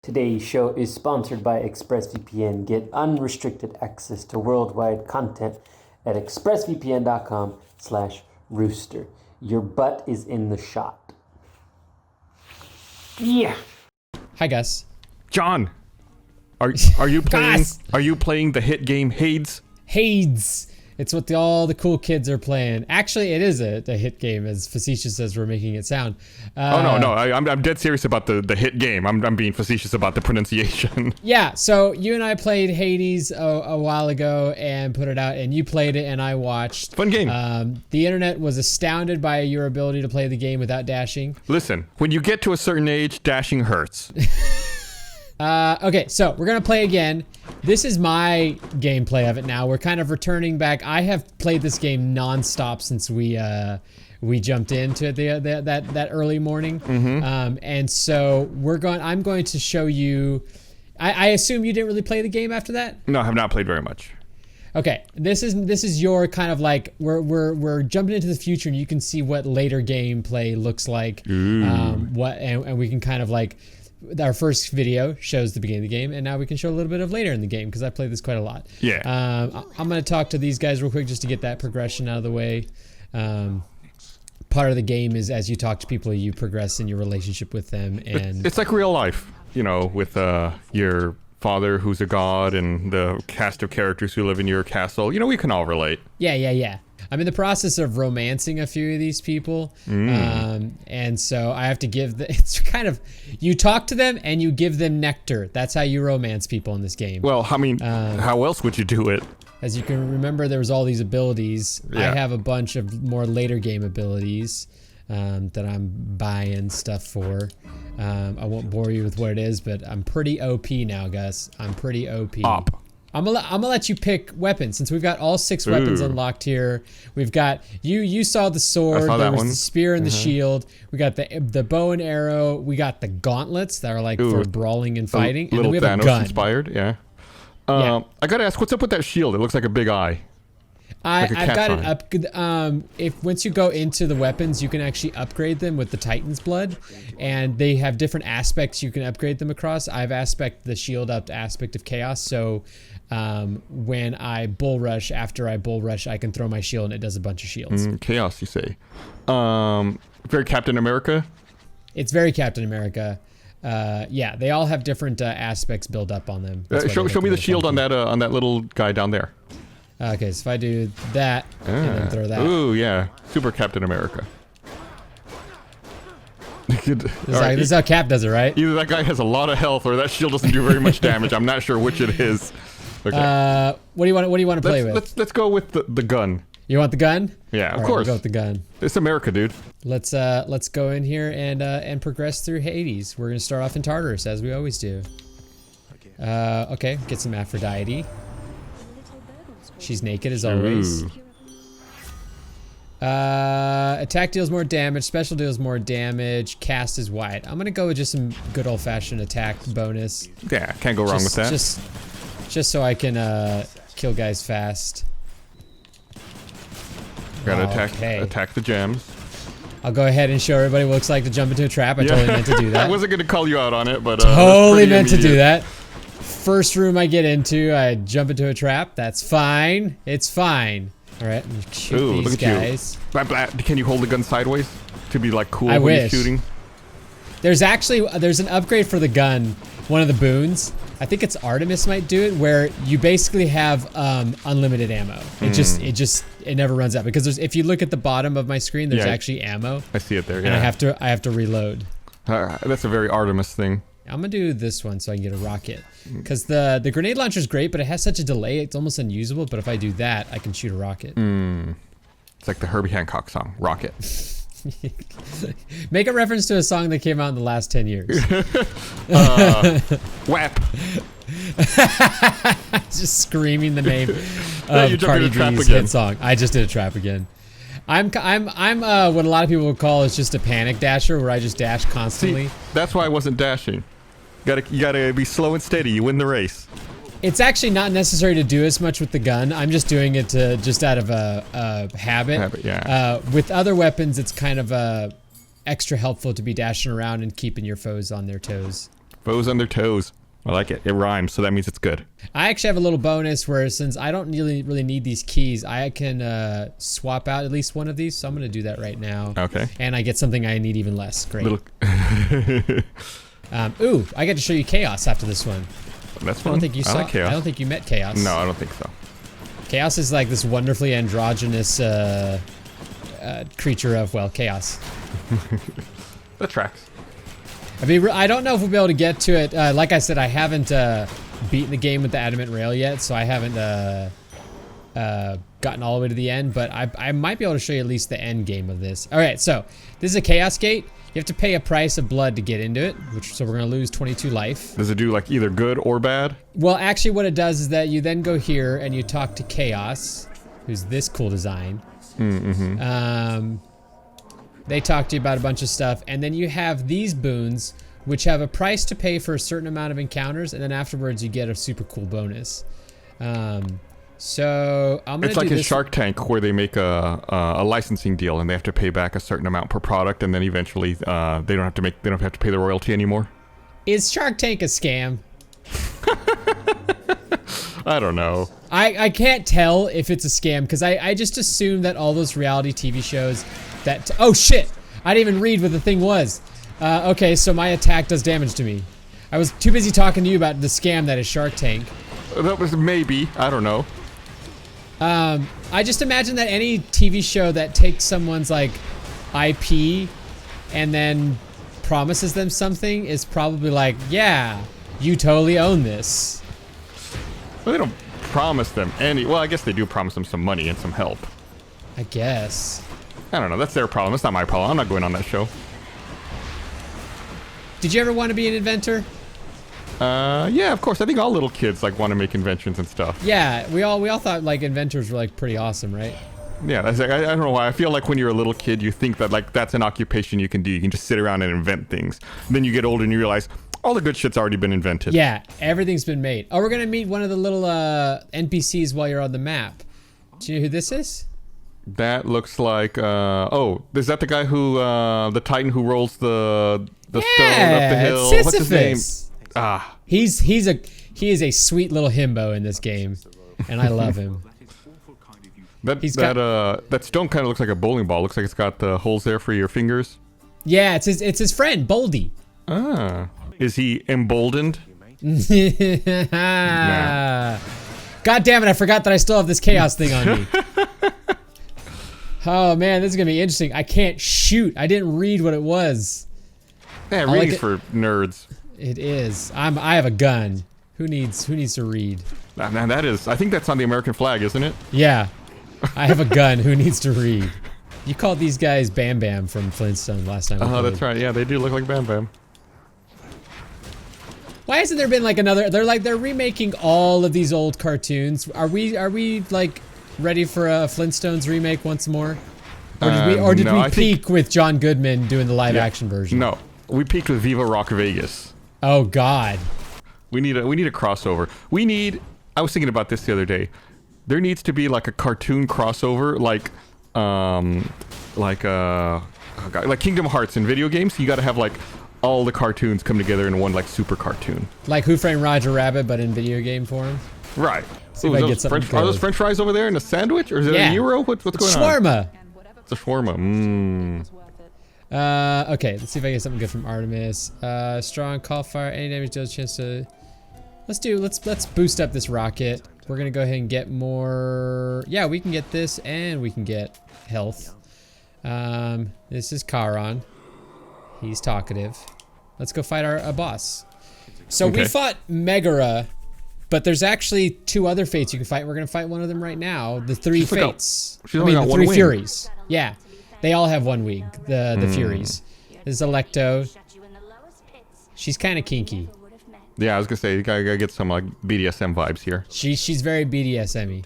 Today's show is sponsored by ExpressVPN. Get unrestricted access to worldwide content at expressvpn.com/rooster. Your butt is in the shot. Yeah. Hi, Gus. Jon, are you playing? Gus! Are you playing the hit game Hades? Hades. It's what all the cool kids are playing. Actually, it is a hit game, as facetious as we're making it sound. No, I'm dead serious about the hit game. I'm being facetious about the pronunciation. Yeah, so you and I played Hades a while ago and put it out, and you played it and I watched. Fun game. The internet was astounded by your ability to play the game without dashing. Listen, when you get to a certain age, dashing hurts. Okay, so we're gonna play again. This is my gameplay of it now. We're kind of returning back. I have played this game non-stop since we jumped into it that early morning. And so I'm going to show you. I assume you didn't really play the game after that? No, I have not played very much. Okay, this is your kind of like we're jumping into the future, and you can see what later gameplay looks like. And we can kind of like. Our first video shows the beginning of the game, and now we can show a little bit of later in the game because I played this quite a lot. Yeah. I'm going to talk to these guys real quick just to get that progression out of the way. Part of the game is as you talk to people, you progress in your relationship with them, and it's like real life, you know, with your father who's a god and the cast of characters who live in your castle. You know, we can all relate. Yeah. I'm in the process of romancing a few of these people, and so I have to give it's kind of, you talk to them and you give them nectar. That's how you romance people in this game. Well, I mean, how else would you do it? As you can remember, there was all these abilities. Yeah. I have a bunch of more later game abilities that I'm buying stuff for. I won't bore you with what it is, but I'm pretty OP now, Gus. I'm pretty OP. I'm gonna let you pick weapons since we've got all 6 weapons unlocked here. We've got you saw the sword, there was the spear and the shield. We got the bow and arrow. We got the gauntlets that are like for brawling and fighting, and then we have Thanos a gun. Inspired, yeah. I gotta ask, what's up with that shield? It looks like a big eye. I've got it up. If once you go into the weapons, you can actually upgrade them with the Titan's blood, and they have different aspects you can upgrade them across. I've aspect the shield up to aspect of chaos, so when I bull rush, after I bull rush, I can throw my shield and it does a bunch of shields. Chaos, you say? Very Captain America. It's very Captain America. Yeah, they all have different aspects built up on them. Show me the shield on that little guy down there. Okay, so if I do that and then throw that. Ooh, yeah. Super Captain America. This is how Cap does it, right? Either that guy has a lot of health or that shield doesn't do very much damage. I'm not sure which it is. Okay. What do you want to play with? Let's go with the gun. You want the gun? Yeah, of All right, course. we'll go with the gun. It's America, dude. Let's go in here and progress through Hades. We're gonna start off in Tartarus as we always do. Okay, get some Aphrodite. She's naked as always. Attack deals more damage, special deals more damage, cast is wide. I'm gonna go with just some good old-fashioned attack bonus. Yeah, can't go wrong with that. Just so I can kill guys fast. Gotta attack the gems. I'll go ahead and show everybody what it looks like to jump into a trap. I totally meant to do that. I wasn't gonna call you out on it, but totally meant to do that. First room I get into, I jump into a trap. That's fine. It's fine. All right, shoot these guys. Can you hold the gun sideways to be like cool when you're shooting? There's an upgrade for the gun. One of the boons. I think it's Artemis might do it, where you basically have unlimited ammo. It never runs out because if you look at the bottom of my screen, there's actually ammo. I see it there. Yeah. And I have to reload. That's a very Artemis thing. I'm gonna do this one so I can get a rocket. Because the grenade launcher is great, but it has such a delay, it's almost unusable. But if I do that, I can shoot a rocket. It's like the Herbie Hancock song, Rocket. Make a reference to a song that came out in the last 10 years. WAP. Just screaming the name of Cardi B's hit song. I just did a trap again. I'm what a lot of people would call is just a panic dasher, where I just dash constantly. See, that's why I wasn't dashing. You gotta be slow and steady. You win the race. It's actually not necessary to do as much with the gun. I'm just doing it just out of a habit. Yeah. With other weapons, it's kind of extra helpful to be dashing around and keeping your foes on their toes. Foes on their toes. I like it. It rhymes, so that means it's good. I actually have a little bonus where since I don't really need these keys, I can swap out at least one of these. So I'm going to do that right now. Okay. And I get something I need even less. Great. Little Ooh, I get to show you Chaos after this one. That's fun. I don't think you saw. like Chaos. I don't think you met Chaos. No, I don't think so. Chaos is like this wonderfully androgynous creature of, well, chaos. That tracks. I mean, I don't know if we'll be able to get to it. Like I said, I haven't beaten the game with the adamant rail yet, so I haven't gotten all the way to the end, but I might be able to show you at least the end game of this. All right, so this is a Chaos Gate. You have to pay a price of blood to get into it, so we're going to lose 22 life. Does it do like either good or bad? Well, actually what it does is that you then go here and you talk to Chaos, who's this cool design. They talk to you about a bunch of stuff, and then you have these boons, which have a price to pay for a certain amount of encounters, and then afterwards you get a super cool bonus. So I'm gonna It's like do in this. Shark Tank where they make a licensing deal and they have to pay back a certain amount per product, and then eventually they don't have to pay the royalty anymore. Is Shark Tank a scam? I don't know. I can't tell if it's a scam because I just assume that all those reality TV shows that oh shit, I didn't even read what the thing was. Okay, so my attack does damage to me. I was too busy talking to you about the scam that is Shark Tank. That was maybe, I don't know. I just imagine that any TV show that takes someone's like IP and then promises them something is probably like, yeah, you totally own this. Well, they don't promise them any. Well, I guess they do promise them some money and some help. I guess. I don't know. That's their problem. That's not my problem. I'm not going on that show. Did you ever want to be an inventor? Yeah, of course. I think all little kids like want to make inventions and stuff. Yeah, we all thought like inventors were like pretty awesome, right? Yeah, that's like, I don't know why. I feel like when you're a little kid, you think that like that's an occupation you can do. You can just sit around and invent things. Then you get older and you realize all the good shit's already been invented. Yeah, everything's been made. Oh, we're gonna meet one of the little NPCs while you're on the map. Do you know who this is? That looks like oh, is that the guy who the Titan who rolls the stone up the hill? Sisyphus. What's his name? Ah. He is a sweet little himbo in this game, and I love him. That stone kind of looks like a bowling ball. Looks like it's got the holes there for your fingers. Yeah, it's his friend Boldy. Ah. Is he emboldened? God damn it, I forgot that I still have this chaos thing on me. Oh man, this is gonna be interesting. I can't shoot. I didn't read what it was. Yeah, reading's for nerds. It is. I have a gun. Who needs to read? Man, that is. I think that's on the American flag, isn't it? Yeah. I have a gun. Who needs to read? You called these guys Bam Bam from Flintstone last time. Oh, that's right. Yeah, they do look like Bam Bam. Why hasn't there been like another? They're remaking all of these old cartoons. Are we like ready for a Flintstones remake once more? Or did we peak with John Goodman doing the live action version? No, we peaked with Viva Rock Vegas. Oh God. We need a crossover. I was thinking about this the other day. There needs to be like a cartoon crossover, like Kingdom Hearts in video games. You got to have like all the cartoons come together in one like super cartoon. Like Who Framed Roger Rabbit, but in video game form. Right. See if I get something are those French fries over there in a sandwich, or is it a gyro? What's going on? Shawarma. It's a shawarma. Okay, let's see if I get something good from Artemis. Strong call fire, any damage does chance to. Let's boost up this rocket. We're gonna go ahead and get more. Yeah, we can get this, and we can get health. This is Charon. He's talkative. Let's go fight a boss. So we fought Megara, but there's actually 2 other fates you can fight. We're gonna fight one of them right now. The 3 fates. The 3 Furies. Yeah, they all have 1 wing. The Furies. This is Electo. She's kind of kinky. Yeah, I was gonna say you gotta get some like BDSM vibes here. She's very BDSM-y.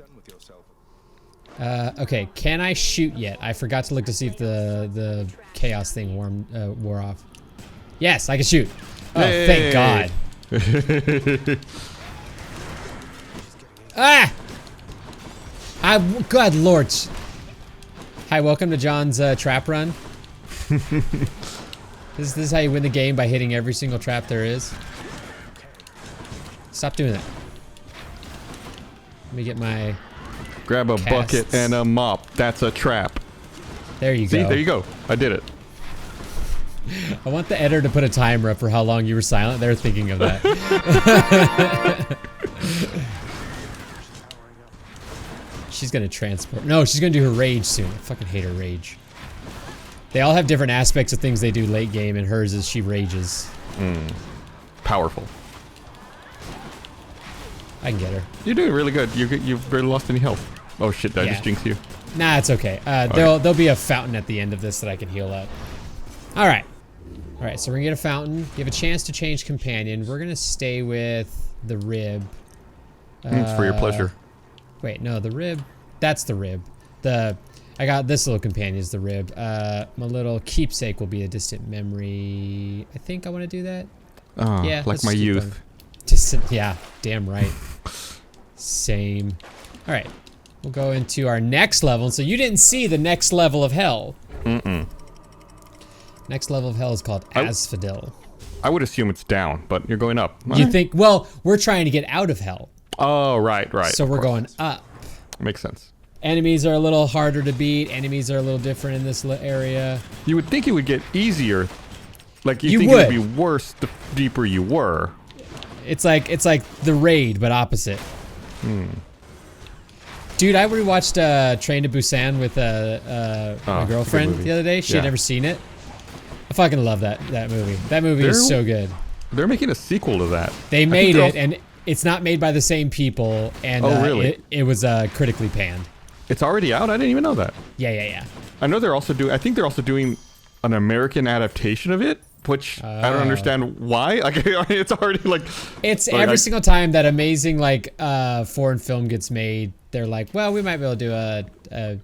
Okay, can I shoot yet? I forgot to look to see if the chaos thing wore off. Yes, I can shoot. Oh, thank God. Good Lord. Hi, welcome to John's trap run. This is how you win the game, by hitting every single trap there is. Stop doing that. Let me get my... Grab a bucket and a mop. That's a trap. There you go. See, there you go. I did it. I want the editor to put a timer up for how long you were silent. They're thinking of that. She's gonna transport. No, she's gonna do her rage soon. I fucking hate her rage. They all have different aspects of things they do late game, and hers is she rages. Powerful. I can get her. You're doing really good. You've barely lost any health. Oh shit, did I just jinx you? Nah, it's okay. There'll be a fountain at the end of this that I can heal up. Alright. Alright, so we're gonna get a fountain. You have a chance to change companion. We're gonna stay with the rib. It's for your pleasure. Wait, no, the rib. That's the rib. I got this little companion is the rib. My little keepsake will be a distant memory. I think I want to do that. Oh, yeah, like my youth. Yeah, damn right. Same. All right, we'll go into our next level. So you didn't see the next level of hell. Next level of hell is called ASPHODEL. I would assume it's down, but you're going up. You think? Well, we're trying to get out of hell. Oh, right. So we're going up. Makes sense. Enemies are a little harder to beat. Enemies are a little different in this area. You would think it would get easier. Like you think it would be worse the deeper you were. It's like the raid, but opposite. Dude, I rewatched Train to Busan with my girlfriend the other day. She had never seen it. I fucking love that movie. That movie is so good. They're making a sequel to that. They made it, and it's not made by the same people. And really? It was critically panned. It's already out? I didn't even know that. Yeah. I know they're also doing... I think they're also doing an American adaptation of it, which I don't understand why. Like, it's already like... It's like, every single time that amazing foreign film gets made, they're like, well, we might be able to do a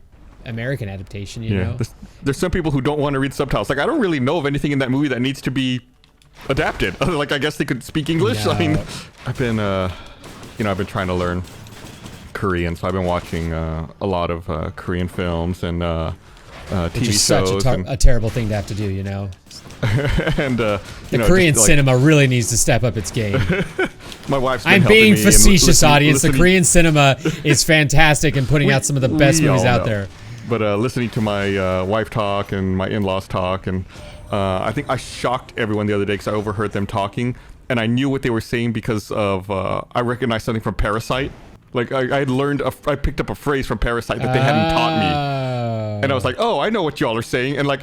American adaptation, you know? There's some people who don't want to read subtitles. Like, I don't really know of anything in that movie that needs to be adapted. Like, I guess they could speak English. No. I mean, I've been, I've been trying to learn Korean, so I've been watching a lot of Korean films and TV Which is shows. Such a terrible thing to have to do, you know? And the Korean cinema really needs to step up its game. My wife's been I'm being me facetious, audience. The Korean cinema is fantastic and putting out some of the best movies out there. But listening to my wife talk and my in-laws talk, and I think I shocked everyone the other day because I overheard them talking, and I knew what they were saying because of I recognized something from Parasite. Like I had learned, I picked up a phrase from Parasite that they hadn't taught me, and I was like, "Oh, I know what y'all are saying," and like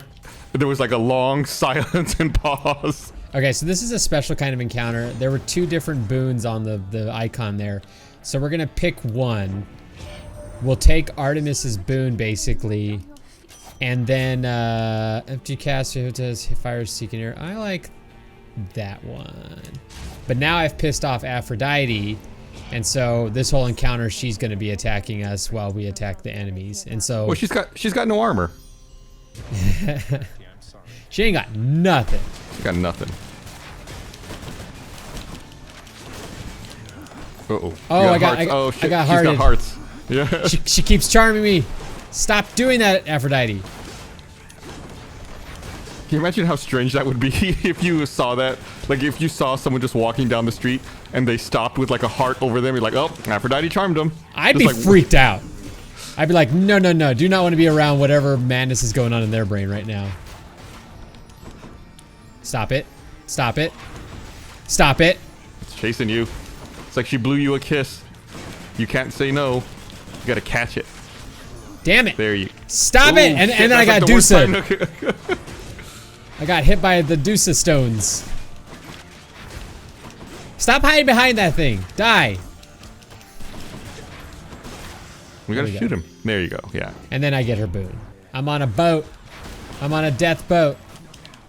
there was like a long silence and pause. Okay, so this is a special kind of encounter. There were 2 different boons on the icon there, so we're gonna pick one. We'll take Artemis's boon basically, and then empty cast who does fire seeking air. I like that one, but now I've pissed off Aphrodite. And so this whole encounter, she's going to be attacking us while we attack the enemies. And so... Well, she's got no armor. She ain't got nothing. She got nothing. Uh-oh. Oh, I got hearted. She's hearted. got hearts. Yeah. She keeps charming me. Stop doing that, Aphrodite. Can you imagine how strange that would be if you saw that? Like if you saw someone just walking down the street and they stopped with like a heart over them, you're like, oh, Aphrodite charmed them. I'd be freaked out. I'd be like, no. Do not want to be around whatever madness is going on in their brain right now. Stop it. Stop it. Stop it. It's chasing you. It's like she blew you a kiss. You can't say no. You gotta catch it. Damn it. There you... Stop it. And then I got Dusa. I got hit by the Dusa stones. Stop hiding behind that thing. Die. We gotta shoot him. There you go. Yeah. And then I get her boon. I'm on a boat. I'm on a death boat.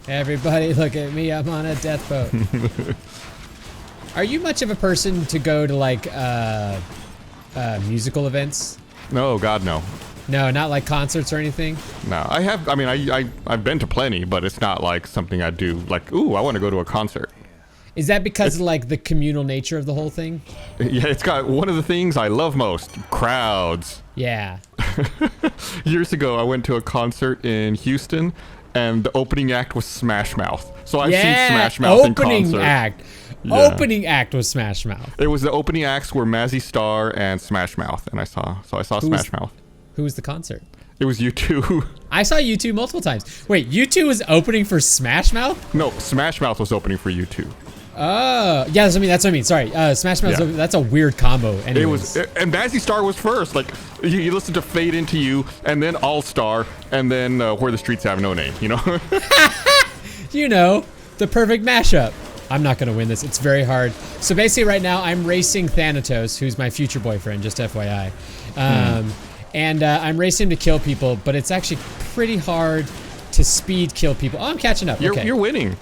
Everybody look at me. I'm on a death boat. Are you much of a person to go to like musical events? No, God, no. No, not like concerts or anything? No, I have. I mean, I've been to plenty, but it's not like something I do. Like, ooh, I want to go to a concert. Is that because of like the communal nature of the whole thing? Yeah, it's got one of the things I love most: crowds. Yeah. Years ago, I went to a concert in Houston, and the opening act was Smash Mouth. So I've seen Smash Mouth in concert. Opening act. Opening act was Smash Mouth. It was the opening acts were Mazzy Star and Smash Mouth, and I saw Smash Mouth. Who was the concert? It was U2. I saw U2 multiple times. Wait, U2 was opening for Smash Mouth? No, Smash Mouth was opening for U2. Oh, yeah, that's what I mean. Sorry, Smash Mouth. Yeah. That's a weird combo. Anyways. It was, and Mazzy Star was first. Like you listen to Fade Into You, and then All Star, and then Where the Streets Have No Name. You know. You know, the perfect mashup. I'm not gonna win this. It's very hard. So basically, right now I'm racing Thanatos, who's my future boyfriend. Just FYI, and I'm racing him to kill people, but it's actually pretty hard to speed kill people. Oh, I'm catching up. You're winning.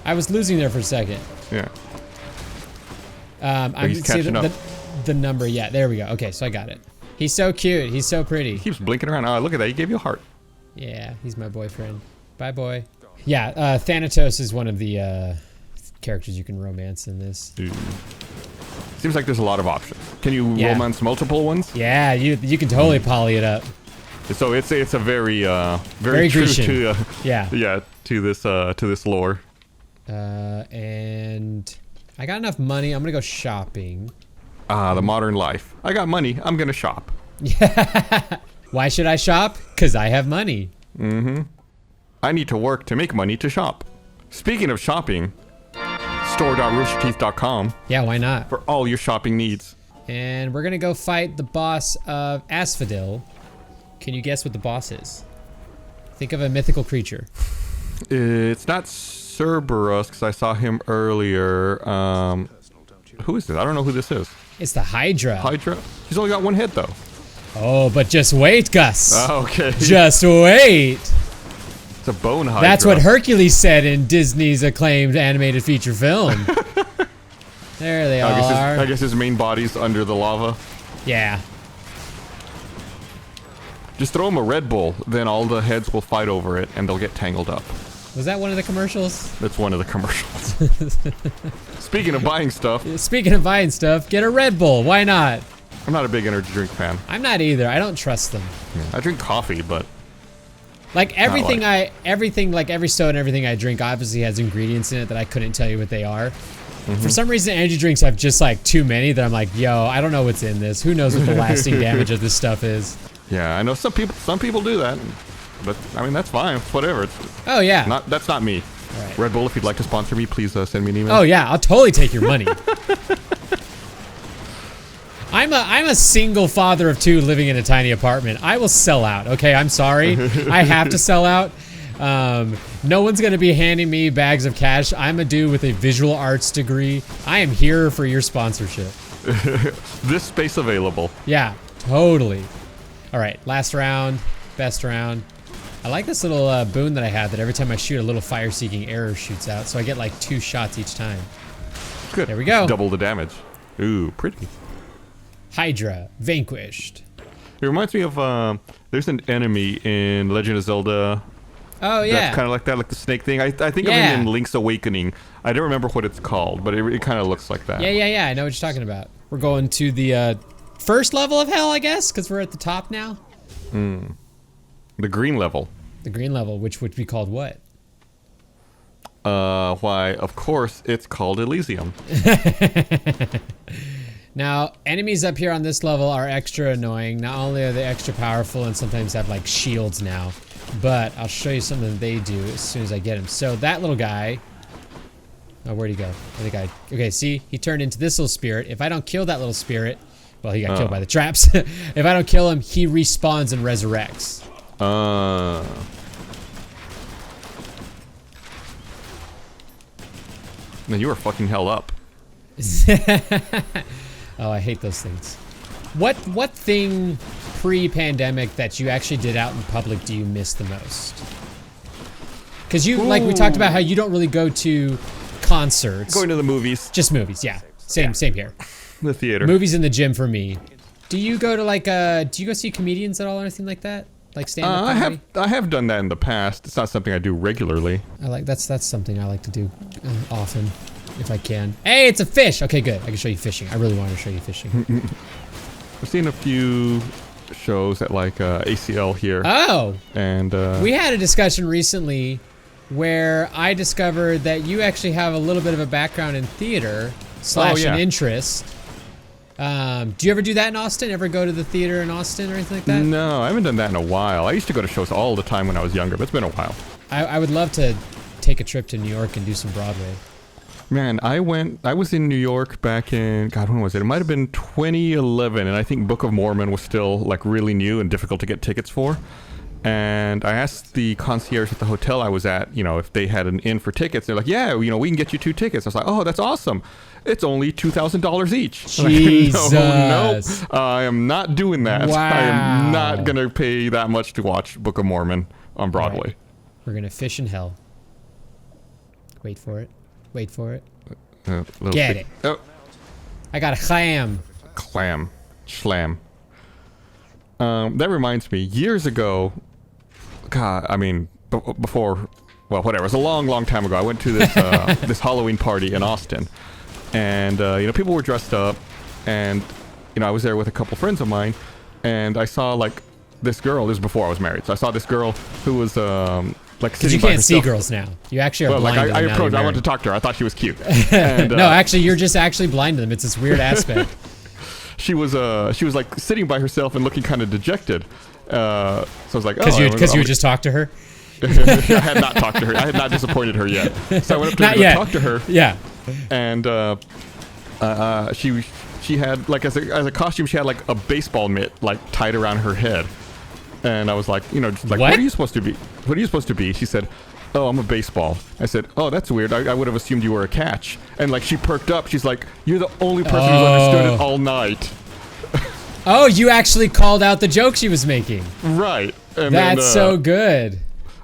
I was losing there for a second. Yeah. I'm he's catching up. The number. Yeah, there we go. Okay, so I got it. He's so cute. He's so pretty. He keeps blinking around. Oh, look at that. He gave you a heart. Yeah, he's my boyfriend. Bye, boy. Yeah, Thanatos is one of the characters you can romance in this. Dude. Seems like there's a lot of options. Can you romance multiple ones? Yeah, you can totally poly it up. So it's a very true Grecian. to Yeah. to this lore. And I got enough money. I'm gonna go shopping. The modern life. I got money. I'm gonna shop. Why should I shop? Cause I have money. Mm-hmm. I need to work to make money to shop. Speaking of shopping, store.roosterteeth.com. Yeah, why not? For all your shopping needs. And we're gonna go fight the boss of Asphodel. Can you guess what the boss is? Think of a mythical creature. It's not Cerberus, because I saw him earlier. Who is this? I don't know who this is. It's the Hydra. Hydra? He's only got one head, though. Oh, but just wait, Gus. Okay. Just wait. It's a bone Hydra. That's what Hercules said in Disney's acclaimed animated feature film. There they are. I guess his main body's under the lava. Yeah. Just throw him a Red Bull, then all the heads will fight over it, and they'll get tangled up. Was that one of the commercials? That's one of the commercials. Speaking of buying stuff. Speaking of buying stuff, get a Red Bull. Why not? I'm not a big energy drink fan. I'm not either. I don't trust them. Yeah, I drink coffee, but like everything like every soda and everything I drink obviously has ingredients in it that I couldn't tell you what they are. For some reason, energy drinks have just like too many that I'm like, yo, I don't know what's in this. Who knows what the lasting damage of this stuff is? Yeah, I know some people do that, but I mean that's fine. It's whatever. Oh yeah. That's not me. Right. Red Bull, if you'd like to sponsor me, please send me an email. Oh yeah, I'll totally take your money. I'm a single father of two living in a tiny apartment. I will sell out. Okay, I'm sorry. I have to sell out. No one's gonna be handing me bags of cash. I'm a dude with a visual arts degree. I am here for your sponsorship. This space available. Yeah, totally. All right, last round, best round. I like this little boon that I have that every time I shoot, a little fire-seeking arrow shoots out, so I get like 2 shots each time. Good. There we go. Double the damage. Ooh, pretty. Hydra vanquished. It reminds me of there's an enemy in Legend of Zelda. Oh yeah. That's kind of like that, like the snake thing. I think of him in Link's Awakening. I don't remember what it's called, but it kind of looks like that. Yeah. I know what you're talking about. We're going to the first level of hell, I guess, because we're at the top now. The green level. The green level, which would be called what? Why, of course, it's called Elysium. Now, enemies up here on this level are extra annoying. Not only are they extra powerful and sometimes have like shields now, but I'll show you something that they do as soon as I get him. So that little guy, oh, where'd he go? Where'd the guy? Okay, see, he turned into this little spirit. If I don't kill that little spirit, well, he got killed by the traps. If I don't kill him, he respawns and resurrects. Man, you were fucking hell up. Oh, I hate those things. What thing pre-pandemic that you actually did out in public do you miss the most? Because you, like we talked about how you don't really go to concerts. Going to the movies. Just movies, yeah. Same here. The theater. Movies in the gym for me. Do you go to like do you go see comedians at all or anything like that? Like stand-up comedy? I have done that in the past. It's not something I do regularly. That's something I like to do often. If I can. Hey, it's a fish! Okay, good. I can show you fishing. I really want to show you fishing. I've seen a few shows at like ACL here. Oh! And we had a discussion recently where I discovered that you actually have a little bit of a background in theater / an interest. Do you ever do that in Austin? Ever go to the theater in Austin or anything like that? No, I haven't done that in a while. I used to go to shows all the time when I was younger, but it's been a while. I would love to take a trip to New York and do some Broadway. Man, I was in New York back in, God, when was it? It might have been 2011, and I think Book of Mormon was still like really new and difficult to get tickets for. And I asked the concierge at the hotel I was at, if they had an in for tickets. They're like, yeah, we can get you 2 tickets. I was like, oh, that's awesome. It's only $2,000 each. Jesus. Nope, I am not doing that. Wow. I am not going to pay that much to watch Book of Mormon on Broadway. Right. We're going to fish in hell. Wait for it. Wait for it. Get it. Oh. I got a clam. Clam. Schlam. That reminds me, years ago, God, I mean, before, well, whatever, it was a long, long time ago. I went to this this Halloween party in Austin, and people were dressed up, and I was there with a couple friends of mine, and I saw like this girl. This was before I was married, so I saw this girl who was like sitting you by can't see herself. girls now. You actually are blind. I approached. I wanted to talk to her. I thought she was cute. And, no, actually, you're just actually blind to them. It's this weird aspect. She was like sitting by herself and looking kind of dejected. So I was like, because you just talked to her. I had not talked to her. I had not disappointed her yet. So I went up to her to talk to her. Yeah. And she had like as a costume, she had like a baseball mitt like tied around her head. And I was like, what are you supposed to be? What are you supposed to be? She said, oh, I'm a baseball. I said, oh, that's weird. I would have assumed you were a catch. And like she perked up. She's like, you're the only person who's understood it all night. Oh, you actually called out the joke she was making. Right. And that's so good.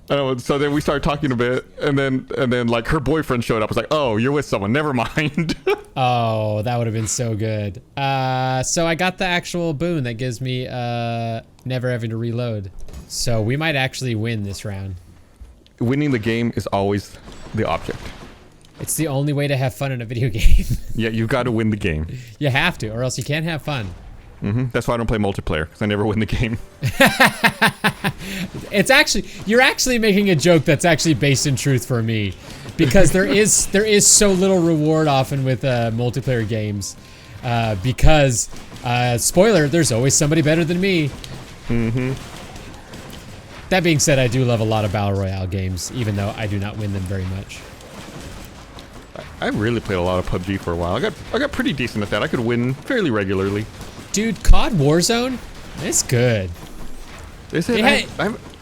So then we started talking a bit, and then like her boyfriend showed up. I was like, oh, you're with someone. Never mind. Oh, that would have been so good. So I got the actual boon that gives me never having to reload. So we might actually win this round. Winning the game is always the object. It's the only way to have fun in a video game. Yeah, you got to win the game. You have to, or else you can't have fun. That's why I don't play multiplayer, because I never win the game. You're actually making a joke that's actually based in truth for me, because there is so little reward often with multiplayer games, because spoiler, there's always somebody better than me. That being said, I do love a lot of Battle Royale games, even though I do not win them very much. I really played a lot of PUBG for a while. I got pretty decent at that. I could win fairly regularly. Dude, COD Warzone, it's good. I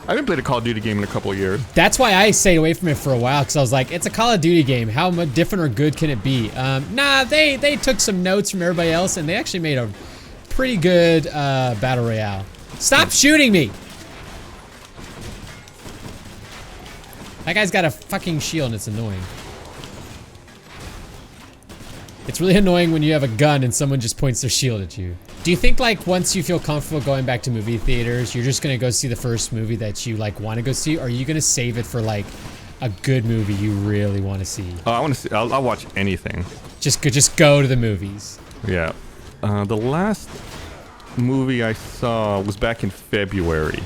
haven't played a Call of Duty game in a couple of years. That's why I stayed away from it for a while, because I was like, it's a Call of Duty game. How much different or good can it be? Nah, they took some notes from everybody else, and they actually made a pretty good Battle Royale. Stop shooting me! That guy's got a fucking shield, and it's annoying. It's really annoying when you have a gun and someone just points their shield at you. Do you think like once you feel comfortable going back to movie theaters, you're just gonna go see the first movie that you like want to go see, or are you gonna save it for like a good movie you really want to see? Oh, I want to see. I'll watch anything. Just go to the movies. Yeah. The last movie I saw was back in February.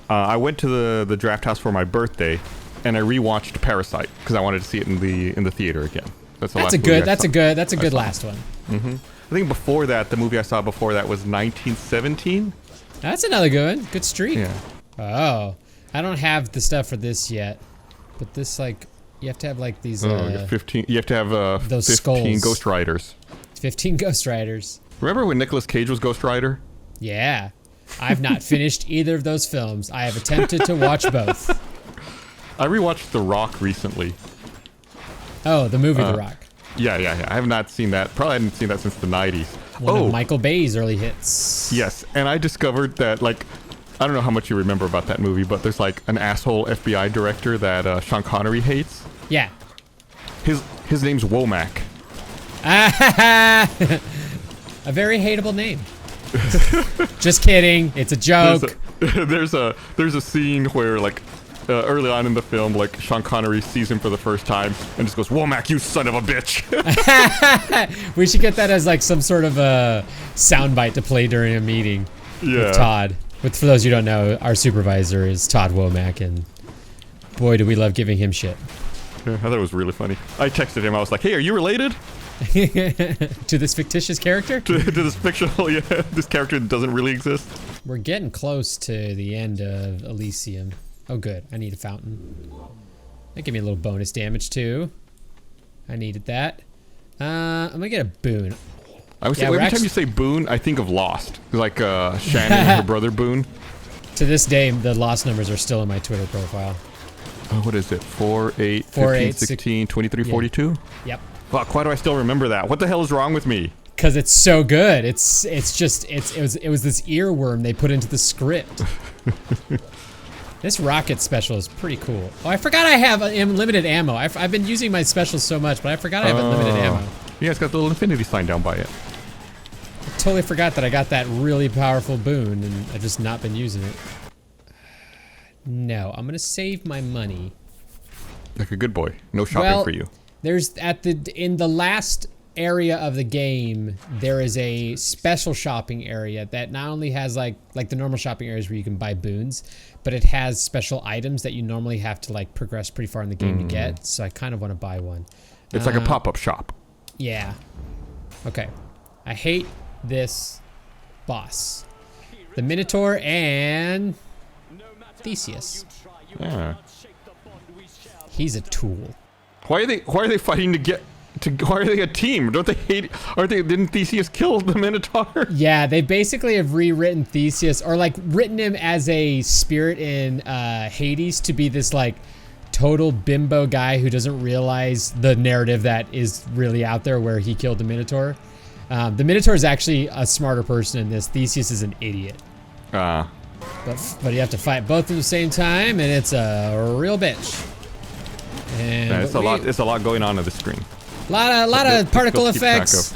I went to the draft house for my birthday, and I rewatched Parasite because I wanted to see it in the theater again. That's a good last one. I think before that, the movie I saw before that was 1917. That's another good one. Good streak. Yeah. Oh, I don't have the stuff for this yet, but this like you have to have like these. 15. You have to have those 15 skulls. Ghost Riders. 15 Ghost Riders. Remember when Nicolas Cage was Ghost Rider? Yeah. I've not finished either of those films. I have attempted to watch both. I rewatched The Rock recently. Oh, the movie The Rock. Yeah. I have not seen that. Probably hadn't seen that since the 90s. One of Michael Bay's early hits. Yes, and I discovered that, like, I don't know how much you remember about that movie, but there's, like, an asshole FBI director that Sean Connery hates. Yeah. His name's Womack. A very hateable name. Just kidding. It's a joke. There's a scene where, like, early on in the film, like, Sean Connery sees him for the first time and just goes, Womack, you son of a bitch. We should get that as like some sort of a soundbite to play during a meeting with Todd. For those who don't know, our supervisor is Todd Womack, and Boy, do we love giving him shit. Yeah, I thought it was really funny. I texted him. I was like, "Hey, are you related To this fictitious character? to this fictional? Yeah, this character that doesn't really exist." We're getting close to the end of Elysium. Oh, good. I need a fountain. That gave me a little bonus damage too. I needed that. I'm gonna get a boon. I would say every time you say Boone, I think of Lost, like Shannon and her brother Boone. To this day, the lost numbers are still in my Twitter profile. Oh, what is it? 4, 8, 4, 15, 8, 16, 23, yeah. 42? Yep. Fuck, why do I still remember that? What the hell is wrong with me? Cause it's so good. It was this earworm they put into the script. This rocket special is pretty cool. Oh, I forgot I have unlimited ammo. I've been using my specials so much, but I forgot I have unlimited ammo. Yeah, it's got the little infinity sign down by it. I totally forgot that I got that really powerful boon, and I've just not been using it. No, I'm gonna save my money. Like a good boy. No shopping for you. There's in the last area of the game, there is a special shopping area that not only has like the normal shopping areas where you can buy boons, but it has special items that you normally have to like progress pretty far in the game to get. So I kind of want to buy one. It's like a pop-up shop. Yeah. Okay. I hate this boss. The Minotaur and Theseus. Yeah. He's a tool. Why are they fighting to get to? Why are they a team? Don't they hate? Didn't Theseus kill the Minotaur? Yeah, they basically have rewritten Theseus, or like written him as a spirit in Hades to be this like total bimbo guy who doesn't realize the narrative that is really out there where he killed the Minotaur. The Minotaur is actually a smarter person in this. Theseus is an idiot. But you have to fight both at the same time, and it's a real bitch. And yeah, it's a lot going on the screen. Lot of particle effects.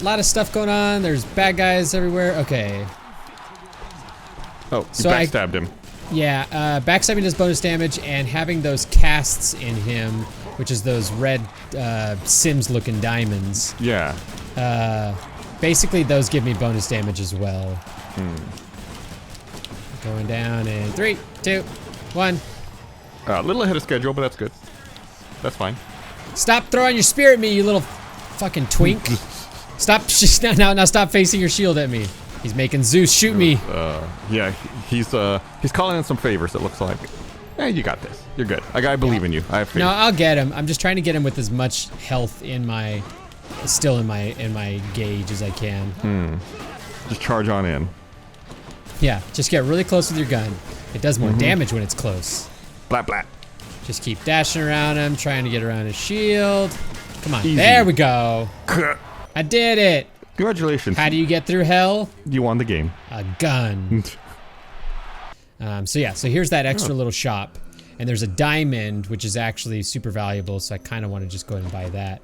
A lot of stuff going on. There's bad guys everywhere. Okay. Oh, you backstabbed him. Yeah, backstabbing does bonus damage, and having those casts in him, which is those red Sims-looking diamonds. Yeah. Basically, those give me bonus damage as well. Going down in 3, 2, 1. A little ahead of schedule, but that's good. That's fine. Stop throwing your spear at me, you little fucking twink. Stop! Now stop facing your shield at me. He's making Zeus shoot me. Yeah, he's calling in some favors. It looks like. Hey, you got this. You're good. I believe in you. I have faith. No, I'll get him. I'm just trying to get him with as much health in my, still in my gauge as I can. Just charge on in. Yeah, just get really close with your gun. It does more damage when it's close. Blat blat. Just keep dashing around him, trying to get around his shield. Come on, Easy. There we go. I did it. Congratulations. How do you get through hell? You won the game. A gun. So here's that extra little shop. And there's a diamond, which is actually super valuable, so I kind of want to just go ahead and buy that.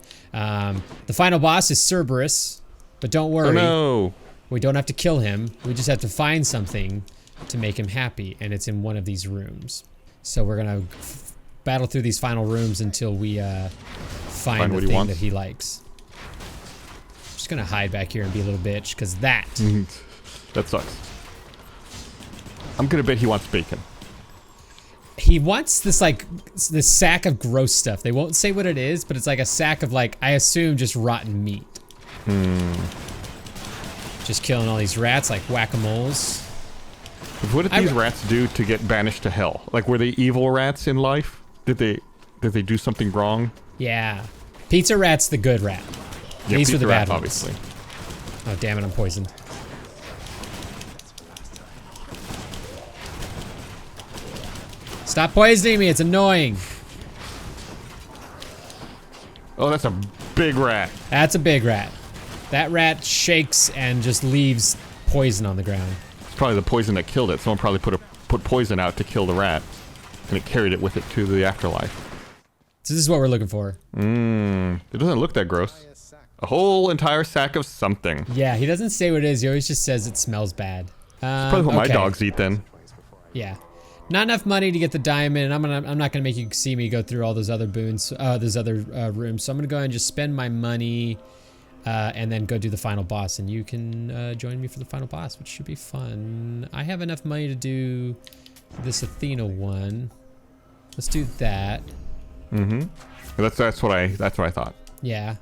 The final boss is Cerberus, but don't worry. Oh no. We don't have to kill him. We just have to find something to make him happy, and it's in one of these rooms. So we're gonna battle through these final rooms until we find the thing that he likes. Just gonna hide back here and be a little bitch, cause that sucks. I'm gonna bet he wants bacon. He wants this this sack of gross stuff. They won't say what it is, but it's like a sack of like, I assume, just rotten meat. Just killing all these rats like whack-a-moles. What did these rats do to get banished to hell? Like, were they evil rats in life? Did they do something wrong? Yeah. Pizza Rat's the good rat. Yeah, these were the bad ones. Obviously. Oh, damn it, I'm poisoned. Stop poisoning me, it's annoying. Oh, that's a big rat. That's a big rat. That rat shakes and just leaves poison on the ground. It's probably the poison that killed it. Someone probably put poison out to kill the rat, and it carried it with it to the afterlife. So this is what we're looking for. It doesn't look that gross. A whole entire sack of something. Yeah, he doesn't say what it is. He always just says it smells bad. It's probably what my dogs eat then. Yeah. Not enough money to get the diamond, and I'm not gonna make you see me go through all those other boons, those other rooms. So I'm gonna go ahead and just spend my money, and then go do the final boss. And you can join me for the final boss, which should be fun. I have enough money to do this Athena one. Let's do that. Mm-hmm. That's what I thought. Yeah.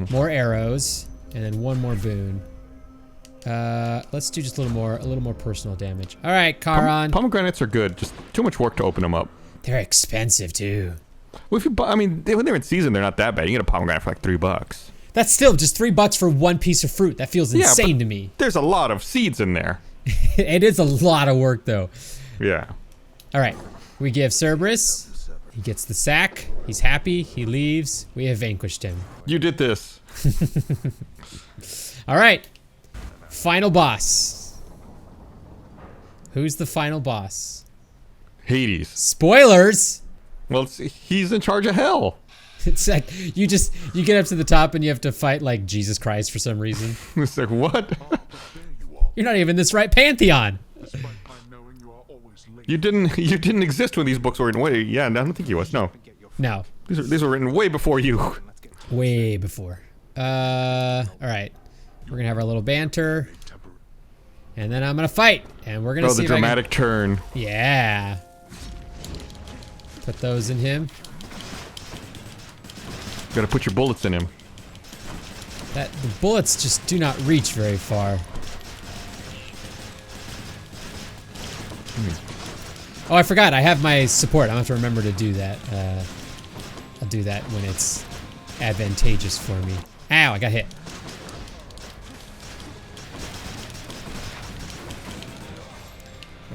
More arrows, and then one more boon. Let's do just a little more personal damage. All right, Charon. Pomegranates are good. Just too much work to open them up. They're expensive too. Well, when they're in season, they're not that bad. You get a pomegranate for like $3. That's still just $3 for one piece of fruit. That feels insane to me. There's a lot of seeds in there. It is a lot of work though. Yeah. All right, we give Cerberus. He gets the sack. He's happy. He leaves. We have vanquished him. You did this. All right, final boss. Who's the final boss? Hades. Spoilers. Well, he's in charge of hell. It's like you get up to the top and you have to fight like Jesus Christ for some reason. It's like, what? You're not even in this right pantheon. You didn't exist when these books were written. Wait, yeah, I don't think he was. No. No. These were written way before you. Way before. All right. We're gonna have our little banter, and then I'm gonna fight, and we're gonna see the dramatic turn. Yeah. Put those in him. You gotta put your bullets in him. The bullets just do not reach very far. Oh, I forgot. I have my support. I have to remember to do that. I'll do that when it's advantageous for me. Ow, I got hit.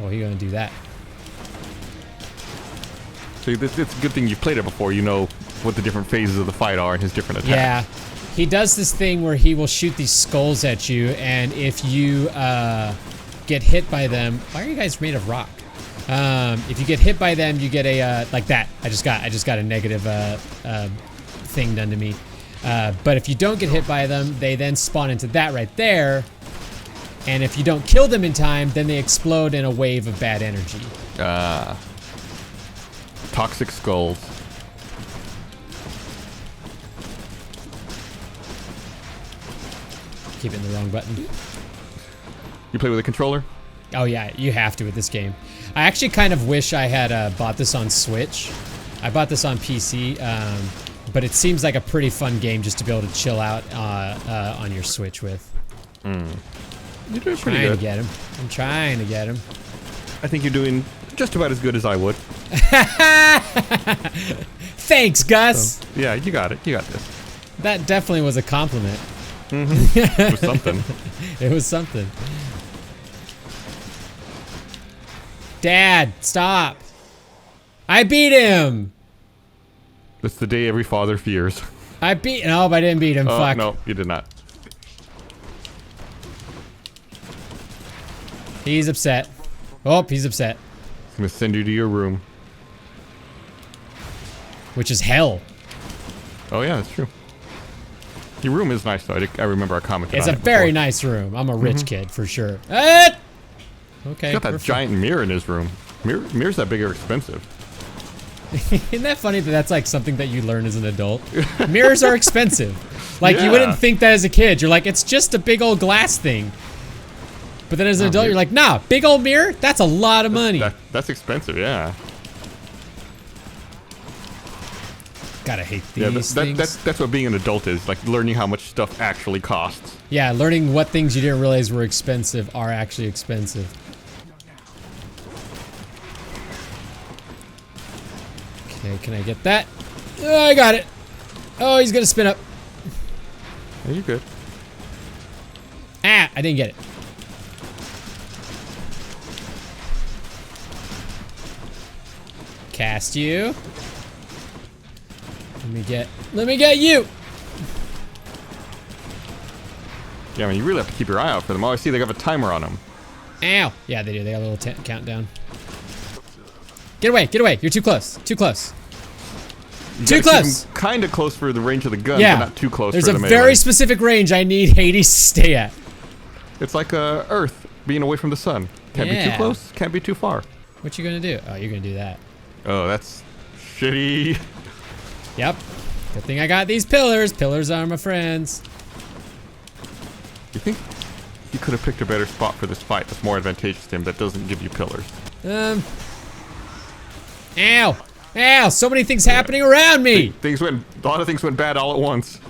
Oh, he's gonna do that. So it's a good thing you played it before. You know what the different phases of the fight are and his different attacks. Yeah. He does this thing where he will shoot these skulls at you, and if you get hit by them, why are you guys made of rock? If you get hit by them, you get a like that. I just got a negative thing done to me. But if you don't get hit by them, they then spawn into that right there. And if you don't kill them in time, then they explode in a wave of bad energy. Toxic skulls. Keep hitting the wrong button. You play with a controller? Oh yeah, you have to with this game. I actually kind of wish I had bought this on Switch. I bought this on PC, but it seems like a pretty fun game just to be able to chill out on your Switch with. You're doing pretty good. I'm trying to get him. I think you're doing just about as good as I would. Thanks, Gus. So, yeah, you got it. You got this. That definitely was a compliment. It was something. It was something. Dad, stop. I beat him. It's the day every father fears. No, but I didn't beat him. Fuck. No, you did not. He's upset. Oh, he's upset. He's gonna send you to your room. Which is hell. Oh yeah, that's true. Your room is nice though. I remember our comment. It's a very nice room. I'm a rich kid for sure. Okay. He's got that giant mirror in his room. Mirrors that big are expensive. Isn't that funny that that's like something that you learn as an adult? Mirrors are expensive. Like you wouldn't think that as a kid. You're like, it's just a big old glass thing. But then as an adult, you're like, nah, big old mirror? That's a lot of money. That's expensive, yeah. Gotta hate these things. That's what being an adult is, like learning how much stuff actually costs. Yeah, learning what things you didn't realize were expensive are actually expensive. Okay, can I get that? Oh, I got it. Oh, he's gonna spin up. Yeah, you're good. Ah, I didn't get it. Cast you. Let me get you. Yeah, I mean, you really have to keep your eye out for them. Oh, I see they have a timer on them. Ow. Yeah, they do. They got a little countdown. Get away, get away. You're too close. Too close. Too close. Kind of close for the range of the gun, yeah. but not too close There's for the a melee. very specific range I need Hades to stay at. It's like Earth being away from the sun. Can't be too close, can't be too far. What you gonna do? Oh, you're gonna do that. Oh, that's shitty. Yep. Good thing I got these pillars. Pillars are my friends. You think you could have picked a better spot for this fight that's more advantageous to him that doesn't give you pillars? Ow! Ow, so many things happening around me. A lot of things went bad all at once.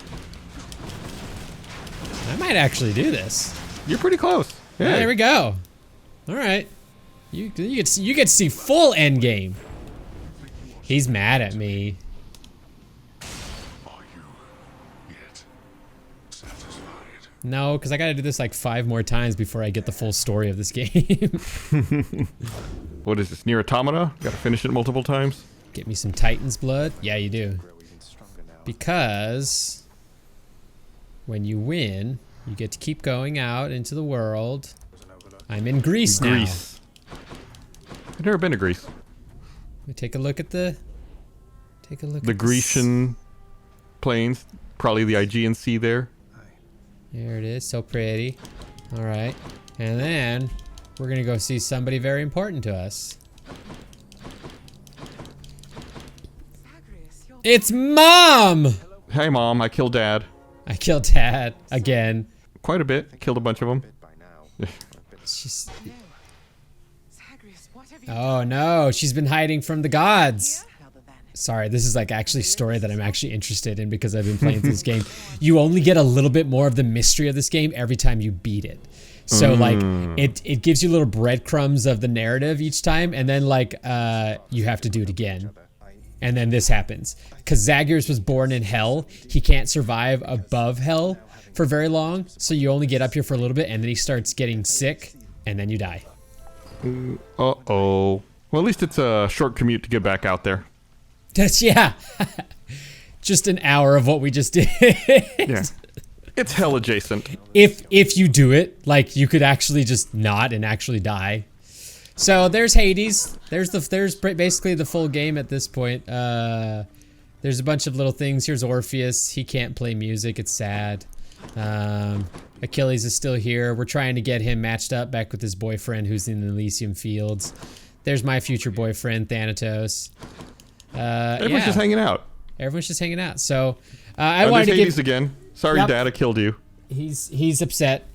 I might actually do this. You're pretty close. Yeah, there we go. All right. You get to see full end game. He's mad at me. Are you yet satisfied? No, because I got to do this like 5 more times before I get the full story of this game. What is this, Near Automata? Gotta finish it multiple times? Get me some Titan's blood? Yeah, you do. Because when you win, you get to keep going out into the world. I'm in Greece now. Greece. I've never been to Greece. Let me take a look at the Grecian plains, probably the Aegean Sea there. There it is, so pretty. All right, and then we're gonna go see somebody very important to us. It's Mom! Hey Mom, I killed Dad. I killed Dad again. Quite a bit. Killed a bunch of them. She's... Oh no, she's been hiding from the gods. Sorry, this is like actually a story that I'm actually interested in because I've been playing this game. You only get a little bit more of the mystery of this game every time you beat it. So like it gives you little breadcrumbs of the narrative each time, and then like you have to do it again. And then this happens. Because Zagreus was born in hell, he can't survive above hell for very long, so you only get up here for a little bit, and then he starts getting sick, and then you die. Uh-oh. Well, at least it's a short commute to get back out there. That's, yeah. Just an hour of what we just did. Yeah. It's hell adjacent. If you do it, like you could actually just not and actually die. So there's Hades. There's basically the full game at this point. There's a bunch of little things. Here's Orpheus. He can't play music. It's sad. Achilles is still here. We're trying to get him matched up back with his boyfriend who's in the Elysium fields. There's my future boyfriend, Thanatos. Everyone's just hanging out. Everyone's just hanging out. So I wanted to Hades again. Sorry, Yep. Dad, I killed you. He's upset.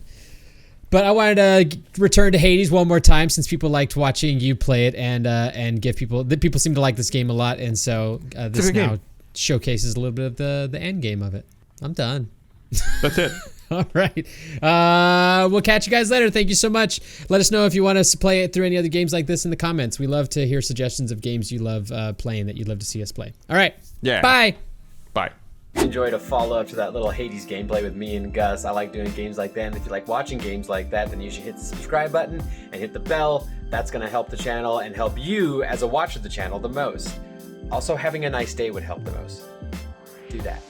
But I wanted to return to Hades one more time since people liked watching you play it and give people seem to like this game a lot, and so this now showcases a little bit of the end game of it. I'm done. That's it. All right. We'll catch you guys later. Thank you so much. Let us know if you want us to play it through any other games like this in the comments. We love to hear suggestions of games you love playing that you'd love to see us play. All right. Yeah. Bye. Bye. Enjoyed a follow-up to that little Hades gameplay with me and Gus. I like doing games like that, and if you like watching games like that, then you should hit the subscribe button and hit the bell. That's going to help the channel and help you as a watcher of the channel the most. Also, having a nice day would help the most. Do that.